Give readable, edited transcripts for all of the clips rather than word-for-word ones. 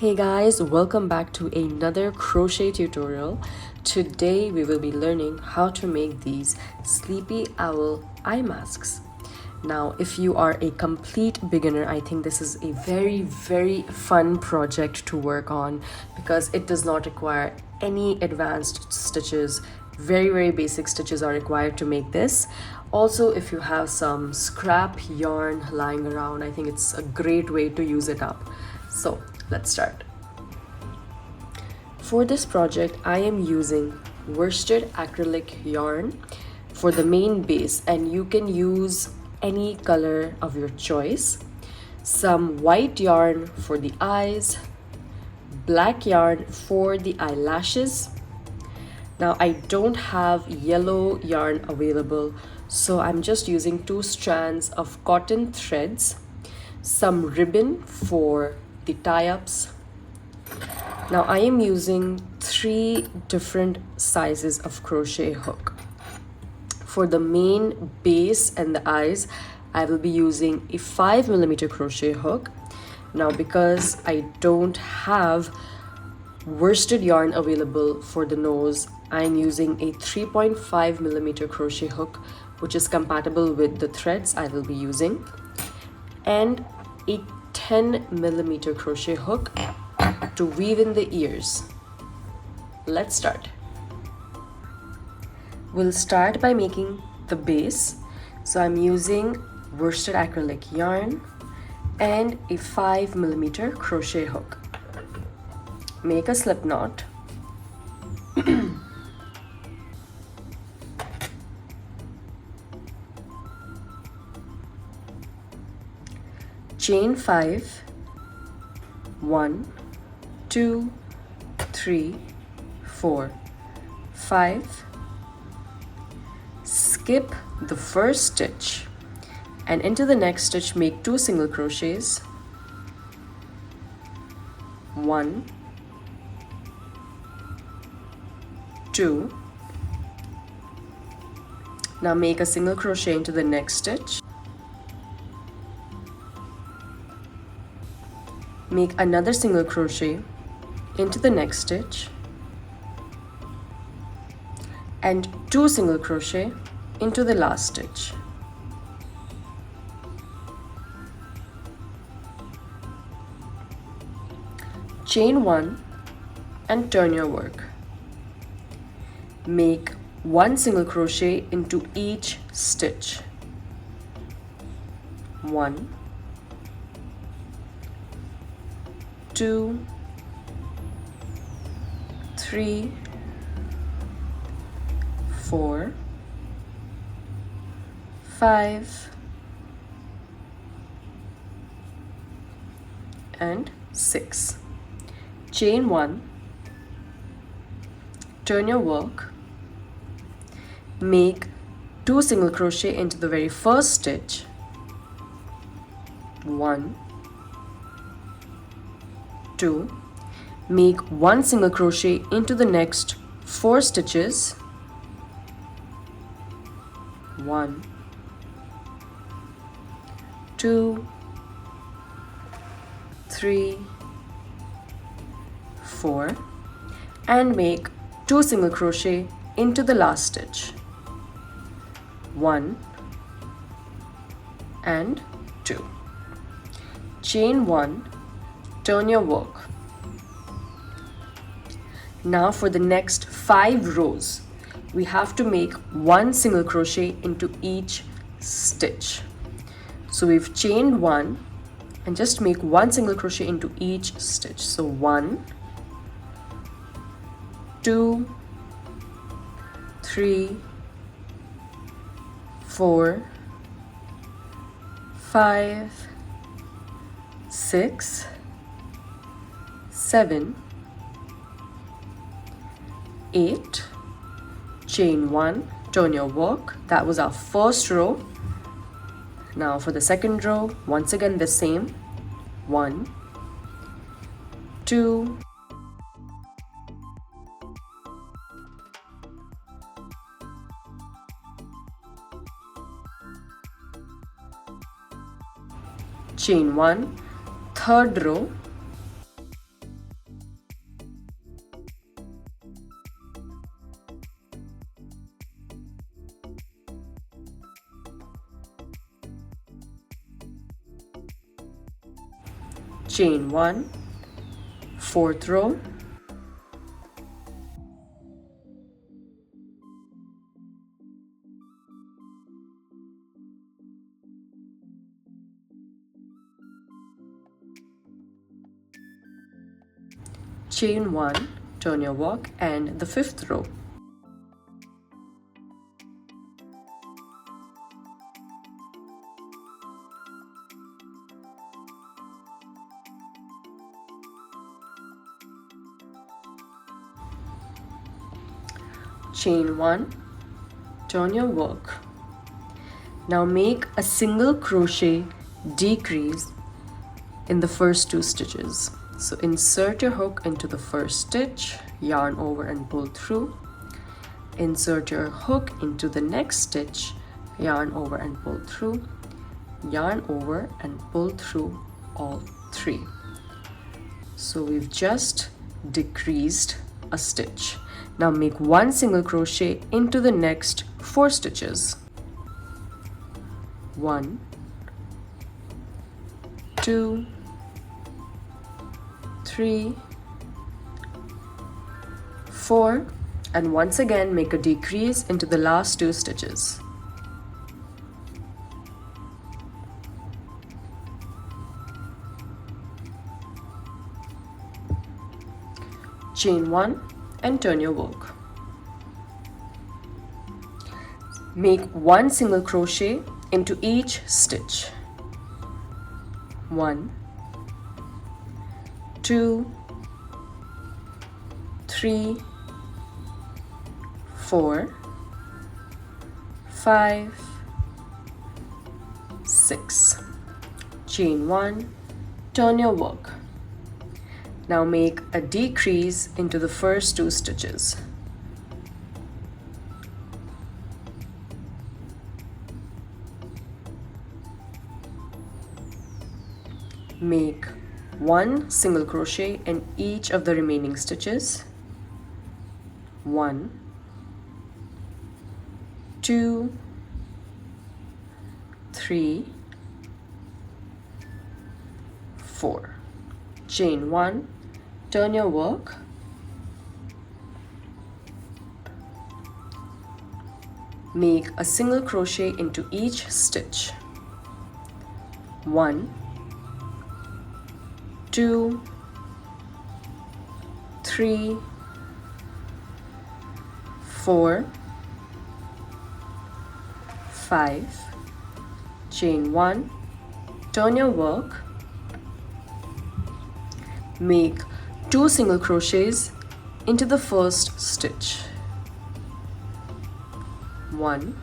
Hey guys, welcome back to another crochet tutorial. Today we will be learning how to make these sleepy owl eye masks. Now, if you are a complete beginner, I think this is a very fun project to work on because it does not require any advanced stitches. Very basic stitches are required to make this. Also, if you have some scrap yarn lying around, I think it's a great way to use it up. So let's start. For this project, I am using worsted acrylic yarn for the main base, and you can use any color of your choice. Some white yarn for the eyes, black yarn for the eyelashes. Now I don't have yellow yarn available, so I'm just using 2 strands of cotton threads, some ribbon for the tie-ups. Now I am using 3 different sizes of crochet hook. For the main base and the eyes, I will be using a 5mm crochet hook. Now because I don't have worsted yarn available for the nose, I'm using a 3.5mm crochet hook, which is compatible with the threads I will be using, and a 10mm crochet hook to weave in the ears. Let's start. We'll start by making the base. So I'm using worsted acrylic yarn and a 5mm crochet hook. Make a slip knot. Chain 5. 1, 2, 3, 4, 5. Skip the first stitch and into the next stitch make 2 single crochets. 1, 2. Now make a single crochet into the next stitch. Make another single crochet into the next stitch and 2 single crochet into the last stitch. Chain 1 and turn your work. Make 1 single crochet into each stitch. 1, 2, 3, 4, 5, and 6. Chain 1, turn your work, make 2 single crochet into the very first stitch. 1, 2. Make 1 single crochet into the next 4 stitches. 1, 2, 3, 4, and make 2 single crochet into the last stitch. 1 and 2. Chain 1, turn your work. Now for the next 5 rows, we have to make 1 single crochet into each stitch. So we've chained 1 and just make 1 single crochet into each stitch. So 1, 2, 3, 4, 5, 6, 7, 8. Chain 1, turn your work. That was our first row. Now for the second row, once again the same. 1, 2, chain 1, third row, chain 1, fourth row, chain 1, turn your work, and the fifth row. Chain 1, turn your work. Now make a single crochet decrease in the first 2 stitches. So insert your hook into the first stitch, yarn over and pull through. Insert your hook into the next stitch, yarn over and pull through, yarn over and pull through all 3. So we've just decreased a stitch. Now make 1 single crochet into the next 4 stitches. 1, 2, 3, 4, and once again make a decrease into the last 2 stitches. Chain 1 and turn your work. Make 1 single crochet into each stitch. 1, 2, 3, 4, 5, 6. Chain 1, turn your work. Now make a decrease into the first 2 stitches. Make 1 single crochet in each of the remaining stitches. 1, 2, 3, 4. Chain 1, turn your work. Make a single crochet into each stitch. 1, 2, 3, 4, 5. Chain 1, turn your work. Make 2 single crochets into the first stitch. 1,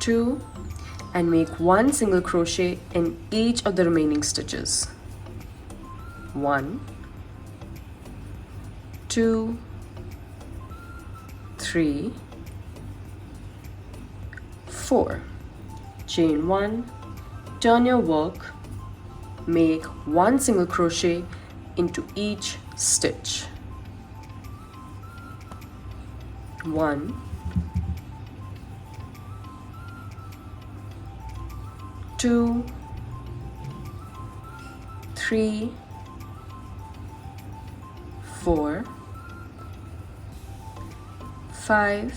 2, and make 1 single crochet in each of the remaining stitches. 1, 2, 3, 4. Chain 1, turn your work. Make 1 single crochet into each stitch. 1, 2, 3, 4, 5,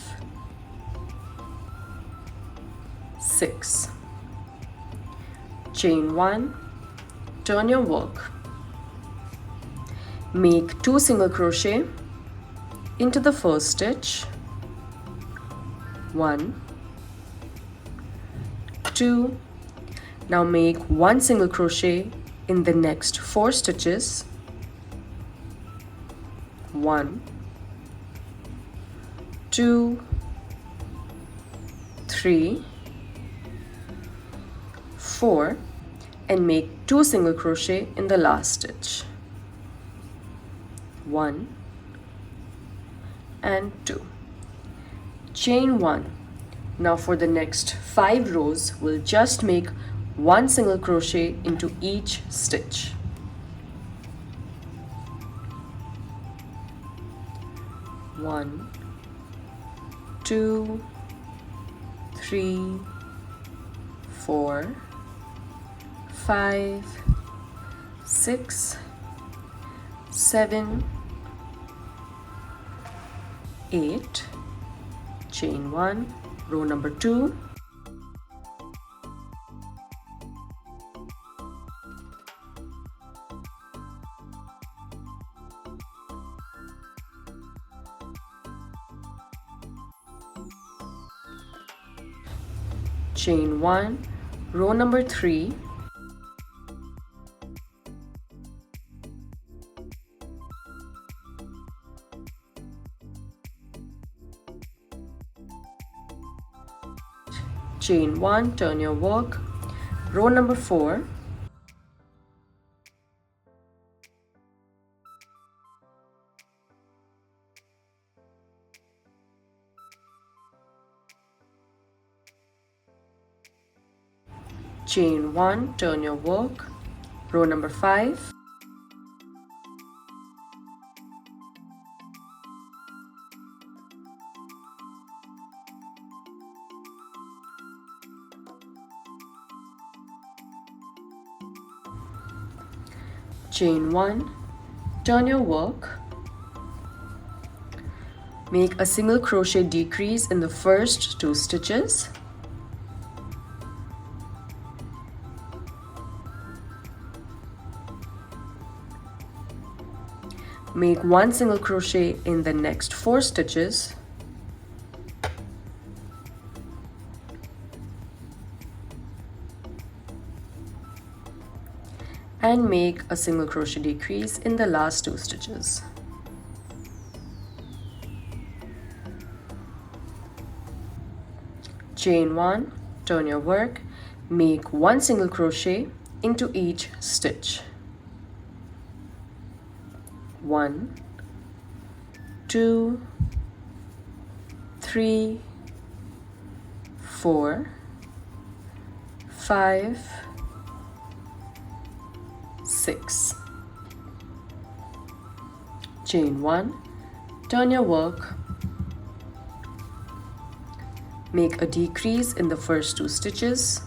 6. Chain 1, turn your work. Make 2 single crochet into the first stitch. 1, 2. Now make 1 single crochet in the next 4 stitches. 1, 2, 3, 4, and make 2 single crochet in the last stitch. 1 and 2. Chain 1. Now for the next 5 rows, we'll just make 1 single crochet into each stitch. 1, 2, 3, 4, 5, 6, 7, 8, chain 1, row number 2, chain 1, row number 3, chain 1, turn your work, row number 4, chain 1, turn your work, row number 5, chain 1, turn your work, make a single crochet decrease in the first 2 stitches, make 1 single crochet in the next 4 stitches, and make a single crochet decrease in the last 2 stitches. Chain 1, turn your work, make 1 single crochet into each stitch. 1, 2, 3, 4, 5, 6. Chain 1, turn your work, make a decrease in the first 2 stitches,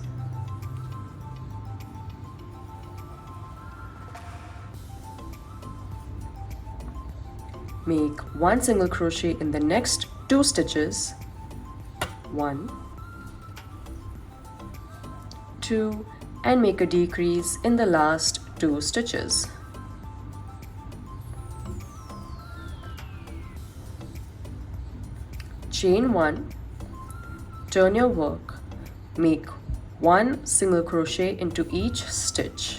make 1 single crochet in the next 2 stitches, 1, 2, and make a decrease in the last 2 stitches. Chain 1, turn your work, make 1 single crochet into each stitch.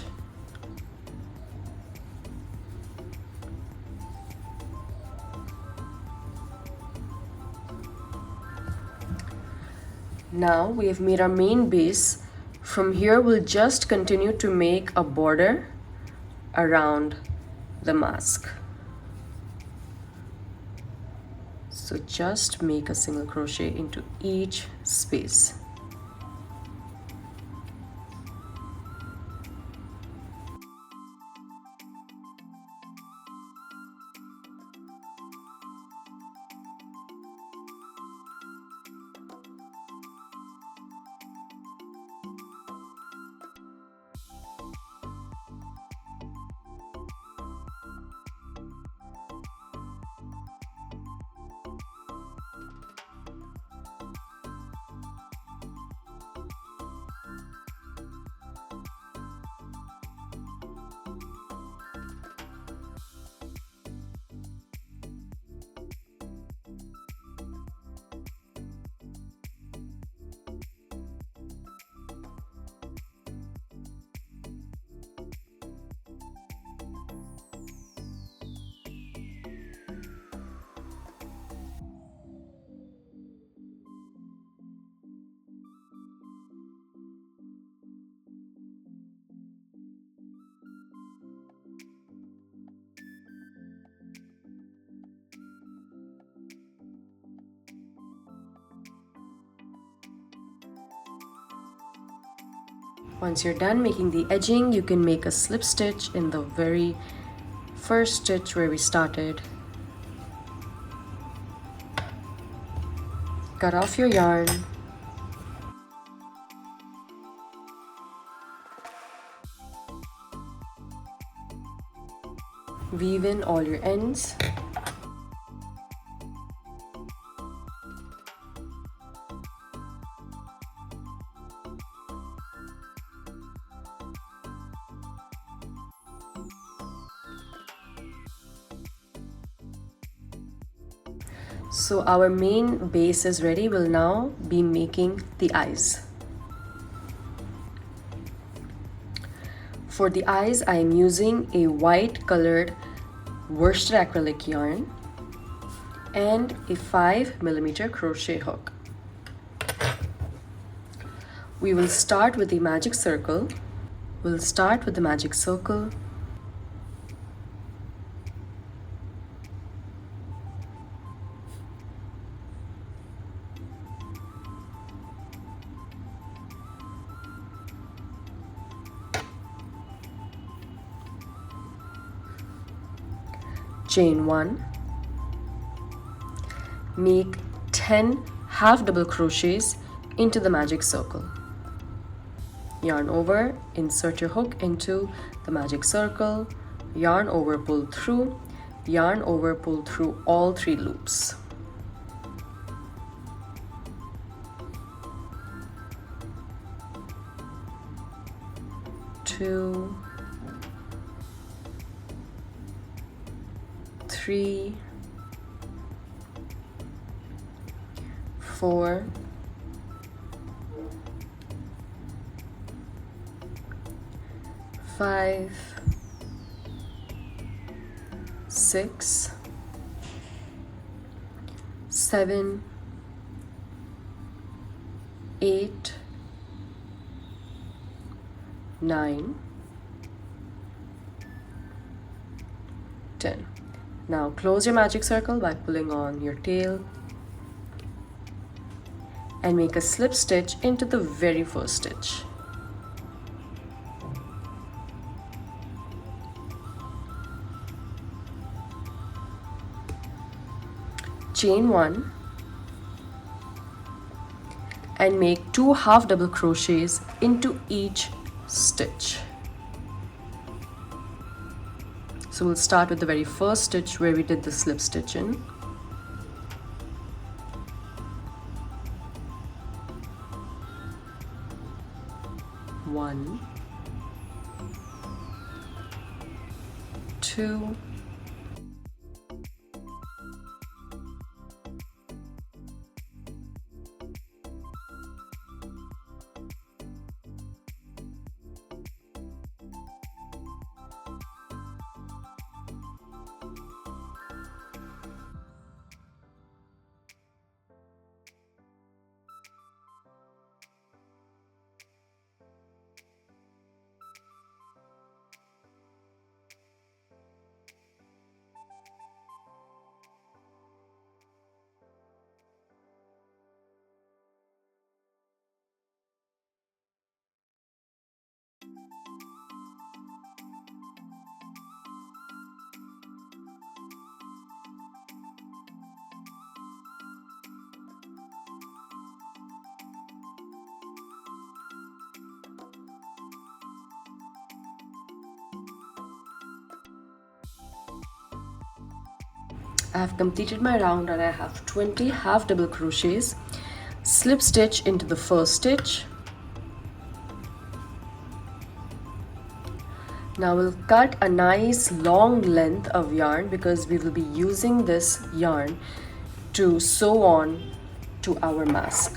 Now we have made our main base. From here we'll just continue to make a border around the mask. So just make a single crochet into each space. Once you're done making the edging, you can make a slip stitch in the very first stitch where we started. Cut off your yarn. Weave in all your ends. So our main base is ready. We'll now be making the eyes. For the eyes, I am using a white colored worsted acrylic yarn and a 5mm crochet hook. We will start with the magic circle. We'll start with the magic circle. Chain 1, make 10 half double crochets into the magic circle. Yarn over, insert your hook into the magic circle, yarn over, pull through, yarn over, pull through all 3 loops. Two, 3, 4, 5, 6, 7, 8, 9, 10. Now close your magic circle by pulling on your tail and make a slip stitch into the very first stitch. Chain 1 and make 2 half double crochets into each stitch. So we'll start with the very first stitch where we did the slip stitch in. One, 2, I have completed my round and I have 20 half double crochets. Slip stitch into the first stitch. Now we'll cut a nice long length of yarn because we will be using this yarn to sew on to our mask.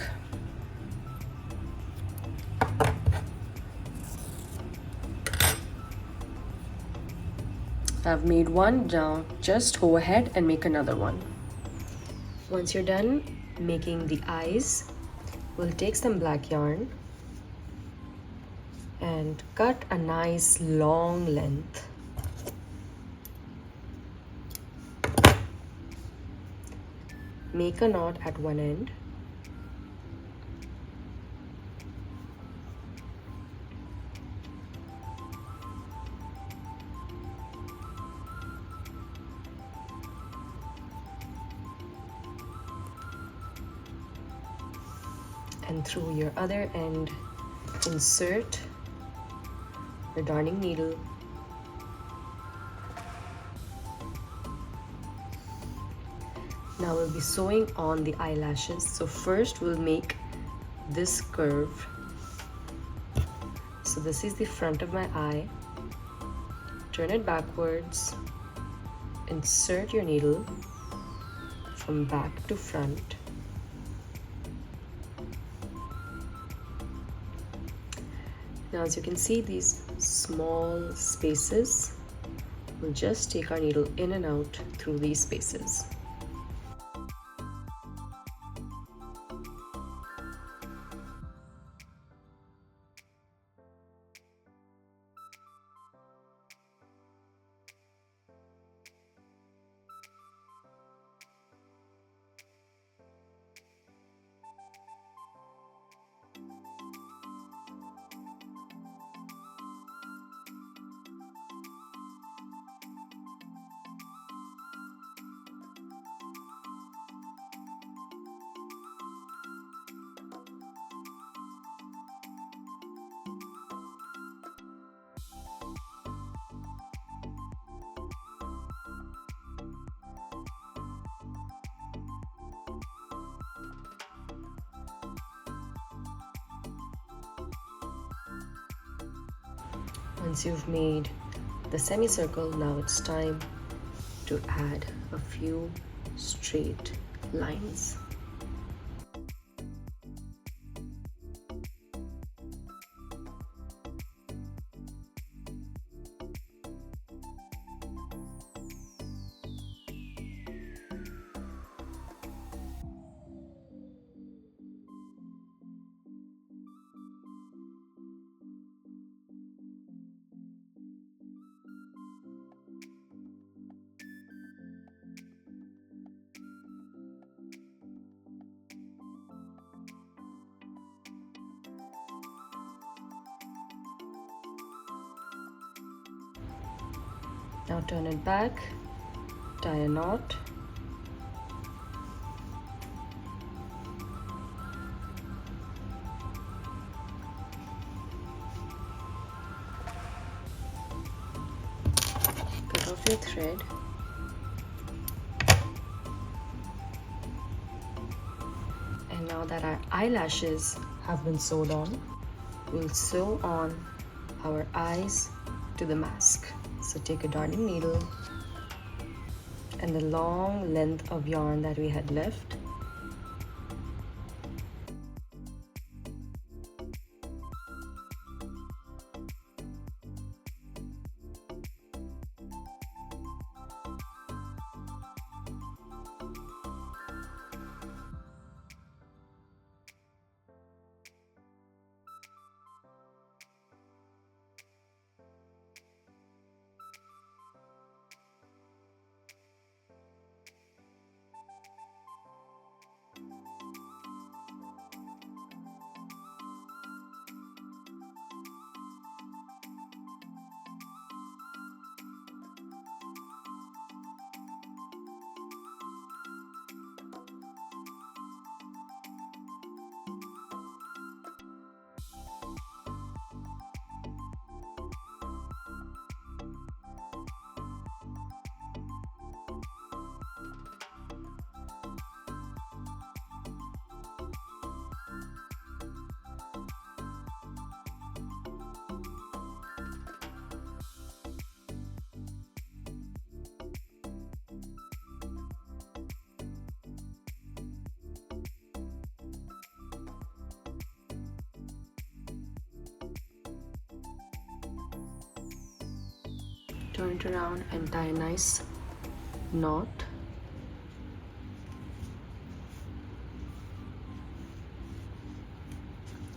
I've made one. Now just go ahead and make another one. Once you're done making the eyes, we'll take some black yarn and cut a nice long length. Make a knot at one end. And through your other end, insert your darning needle Now we'll be sewing on the eyelashes. So first we'll make this curve. So this is the front of my eye. Turn it backwards. Insert your needle from back to front. Now as you can see, these small spaces, we'll just take our needle in and out through these spaces. Once you've made the semicircle, now it's time to add a few straight lines. Now turn it back, tie a knot, cut off your thread, and now that our eyelashes have been sewed on, we'll sew on our eyes to the mask. So take a darning needle and the long length of yarn that we had left. Turn it around and tie a nice knot.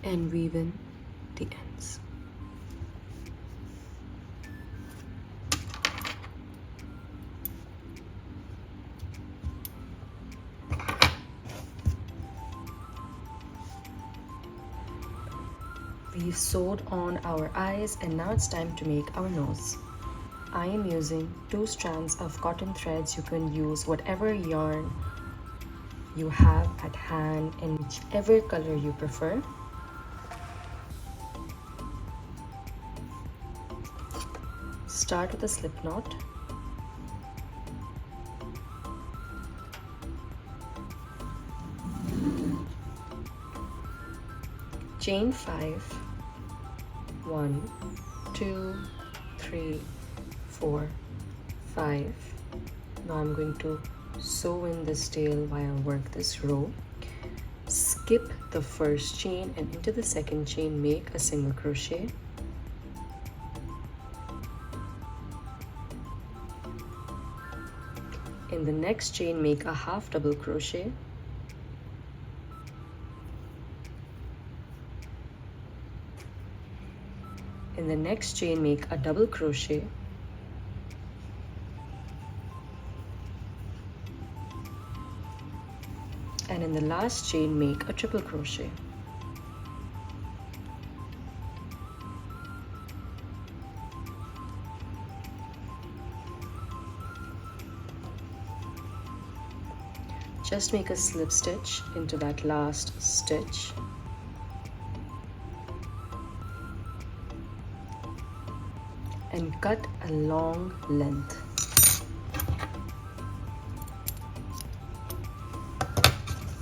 And weave in the ends. We've sewed on our eyes and now it's time to make our nose. I am using 2 strands of cotton threads. You can use whatever yarn you have at hand in whichever color you prefer. Start with a slip knot. chain 5, 1, 2, 3, 4, 5. Now I'm going to sew in this tail while I work this row. Skip the first chain and into the second chain make a single crochet. In the next chain make a half double crochet. In the next chain make a double crochet. And in the last chain make a triple crochet. Just make a slip stitch into that last stitch. And cut a long length.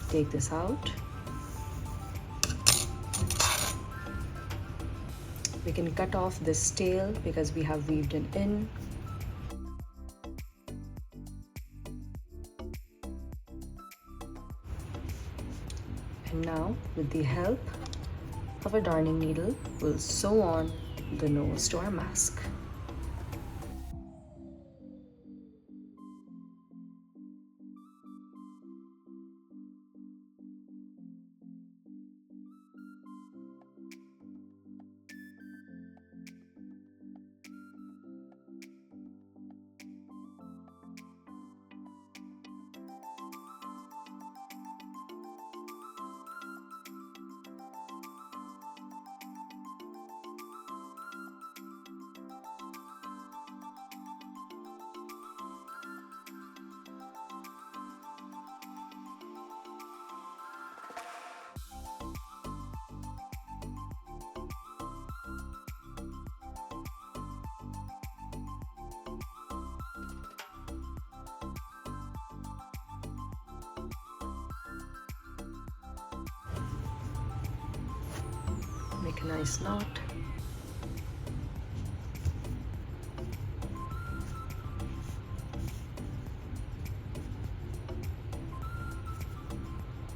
Take this out. We can cut off this tail because we have weaved it in. And now, with the help of a darning needle, we'll sew on the nose to our mask. Make a nice knot.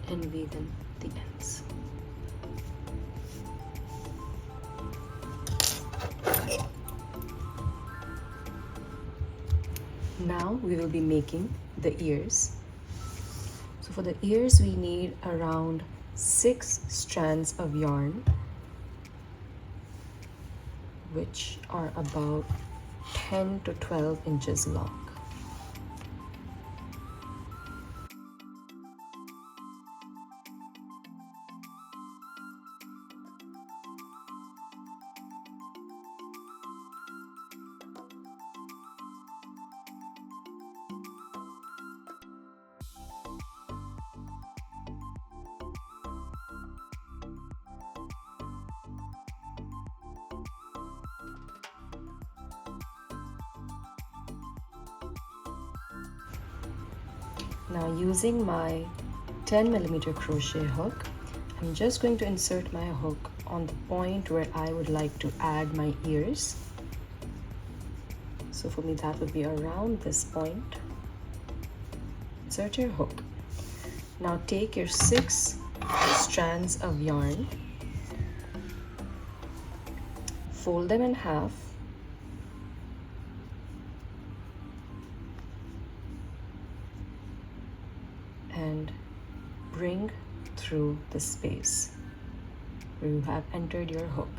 And weave in the ends. Now we will be making the ears. So for the ears we need around 6 strands of yarn, which are about 10 to 12 inches long. Now using my 10mm crochet hook, I'm just going to insert my hook on the point where I would like to add my ears. So for me that would be around this point. Insert your hook. Now take your 6 strands of yarn, fold them in half, and bring through the space where you have entered your hook.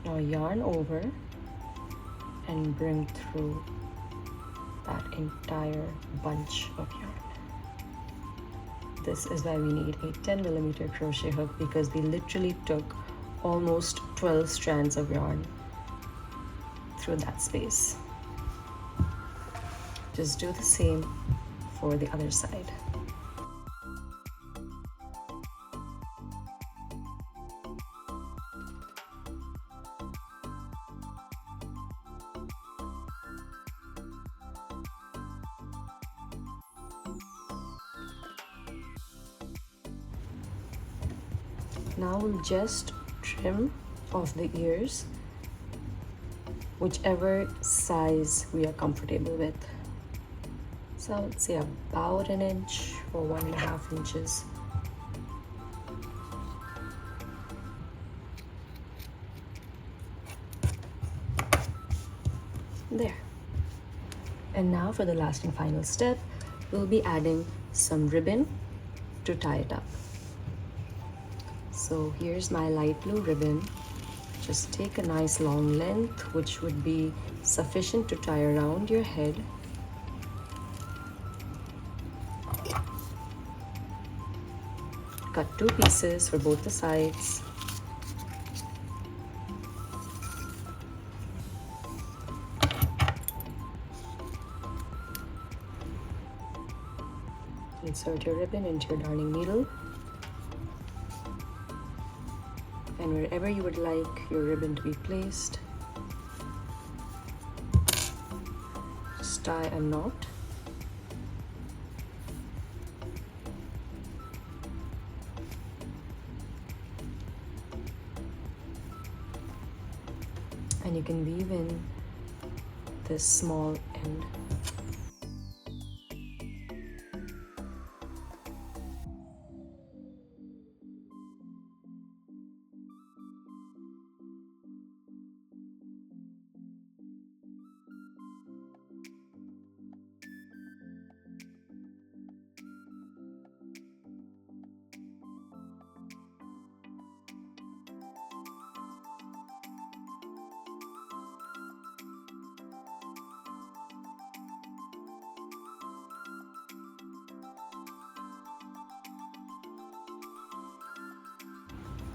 Now yarn over and bring through that entire bunch of yarn. This is why we need a 10mm crochet hook, because we literally took almost 12 strands of yarn through that space. Just do the same for the other side. Now we'll just trim off the ears, whichever size we are comfortable with. So I would say about an inch or 1.5 inches. There. And now for the last and final step, we'll be adding some ribbon to tie it up. So here's my light blue ribbon. Just take a nice long length, which would be sufficient to tie around your head. Cut 2 pieces for both the sides. Insert your ribbon into your darning needle, and wherever you would like your ribbon to be placed, just tie a knot. And you can weave in this small end.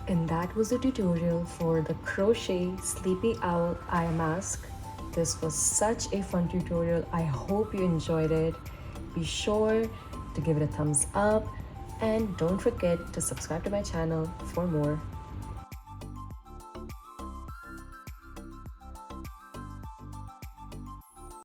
And that was the tutorial for the crochet sleepy owl eye mask. This was such a fun tutorial. I hope you enjoyed it. Be sure to give it a thumbs up and don't forget to subscribe to my channel for more.